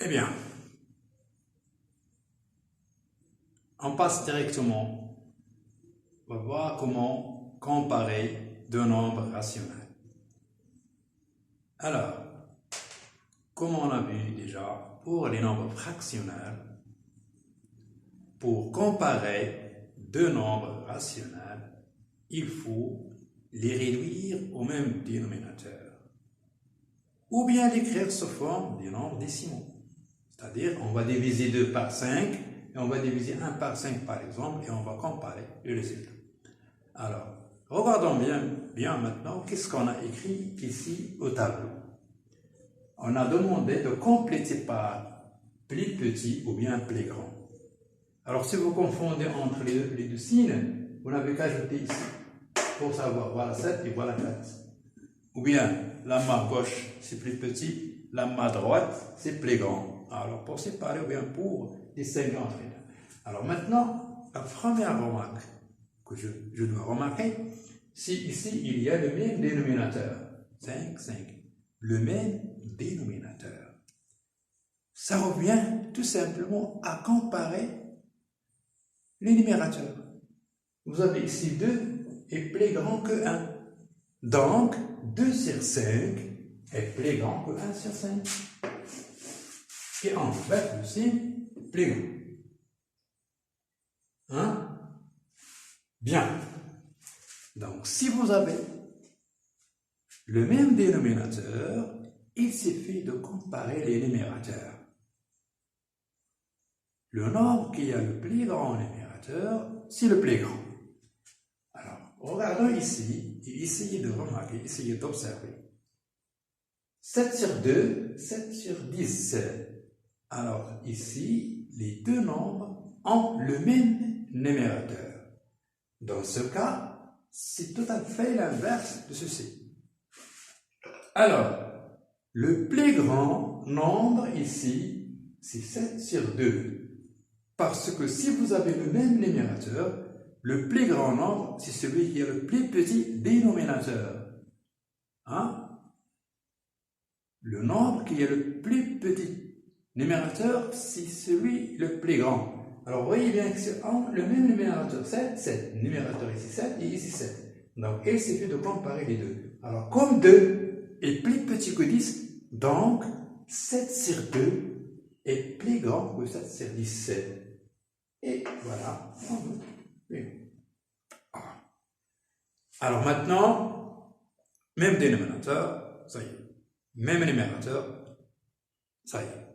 Eh bien, on passe directement, on va voir comment comparer deux nombres rationnels. Alors, comme on a vu déjà, pour les nombres fractionnels, pour comparer deux nombres rationnels, il faut les réduire au même dénominateur, ou bien l'écrire sous forme des nombres décimaux. C'est-à-dire, on va diviser 2 par 5, et on va diviser 1 par 5 par exemple, et on va comparer le résultat. Alors, regardons bien maintenant qu'est-ce qu'on a écrit ici au tableau. On a demandé de compléter par plus petit ou bien plus grand. Alors, si vous confondez entre les deux signes, vous n'avez qu'à ajouter ici pour savoir, voilà 7 et voilà 4. Ou bien, la main gauche, c'est plus petit, la main droite, c'est plus grand. Alors, pour séparer, ou bien pour distinguer entre les deux. Alors maintenant, la première remarque que je dois remarquer, c'est ici, il y a le même dénominateur. 5, 5. Le même dénominateur. Ça revient tout simplement à comparer les numérateurs. Vous avez ici 2 est plus grand que 1. Donc, 2 sur 5 est plus grand que 1 sur 5. Et en fait, aussi, plus grand. Hein? Bien. Donc, si vous avez le même dénominateur, il suffit de comparer les numérateurs. Le nombre qui a le plus grand numérateur, c'est le plus grand. Alors, regardons ici et essayez de remarquer, essayez d'observer. 7 sur 2, 7 sur 10. Alors, ici, les deux nombres ont le même numérateur. Dans ce cas, c'est tout à fait l'inverse de ceci. Alors, le plus grand nombre ici, c'est 7 sur 2. Parce que si vous avez le même numérateur, le plus grand nombre, c'est celui qui a le plus petit dénominateur. Hein? Le nombre qui a le plus petit numérateur, c'est celui le plus grand. Alors, vous voyez bien que c'est le même numérateur, 7, 7. Numérateur ici 7 et ici 7. Donc, il suffit de comparer les deux. Alors, comme 2 est plus petit que 10, donc 7 sur 2 est plus grand que 7 sur 10. Et voilà. Alors maintenant, même dénominateur, ça y est. Même numérateur, ça y est.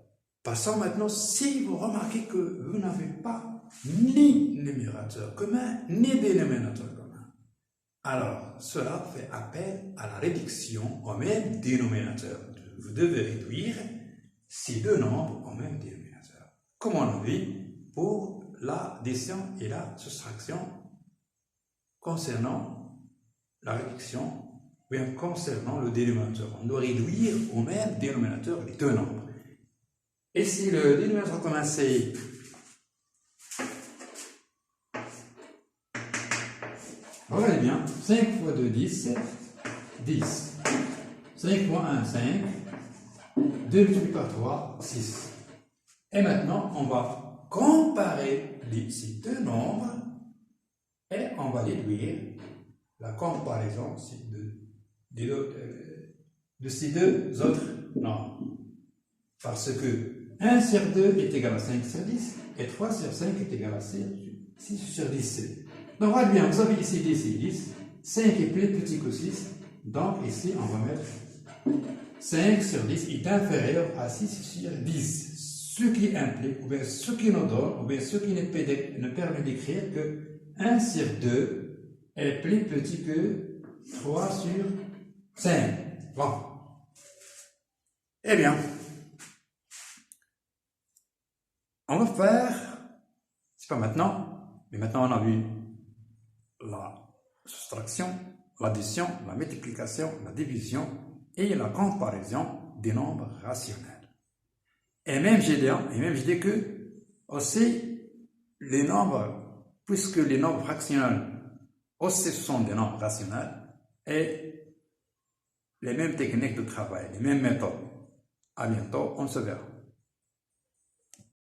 Passons maintenant, si vous remarquez que vous n'avez pas ni numérateur commun, ni dénominateur commun. Alors, cela fait appel à la réduction au même dénominateur. Vous devez réduire ces deux nombres au même dénominateur. Comme on l'a vu pour l'addition et la soustraction concernant la réduction, ou bien concernant le dénominateur. On doit réduire au même dénominateur les deux nombres. Et si le dénominateur commun c'est regardez bien, 5 fois 2, 10, 10. 5 fois 1, 5. 2 multiplié par 3, 6. Et maintenant, on va comparer ces deux nombres et on va déduire la comparaison de ces deux autres nombres. Parce que 1 sur 2 est égal à 5 sur 10 et 3 sur 5 est égal à 6 sur 10. Donc, regardez bien, vous avez ici 10 et 10. 5 est plus petit que 6. Donc, ici, on va mettre 5 sur 10 est inférieur à 6 sur 10. Ce qui implique, ou bien ce qui nous donne, ou bien ce qui nous permet d'écrire que 1 sur 2 est plus petit que 3 sur 5. Bon. Eh bien, on va faire, c'est pas maintenant, mais maintenant on a vu la soustraction, l'addition, la multiplication, la division et la comparaison des nombres rationnels. Et même j'ai dit que aussi les nombres, puisque les nombres fractionnels aussi sont des nombres rationnels et les mêmes techniques de travail, les mêmes méthodes. À bientôt, on se verra.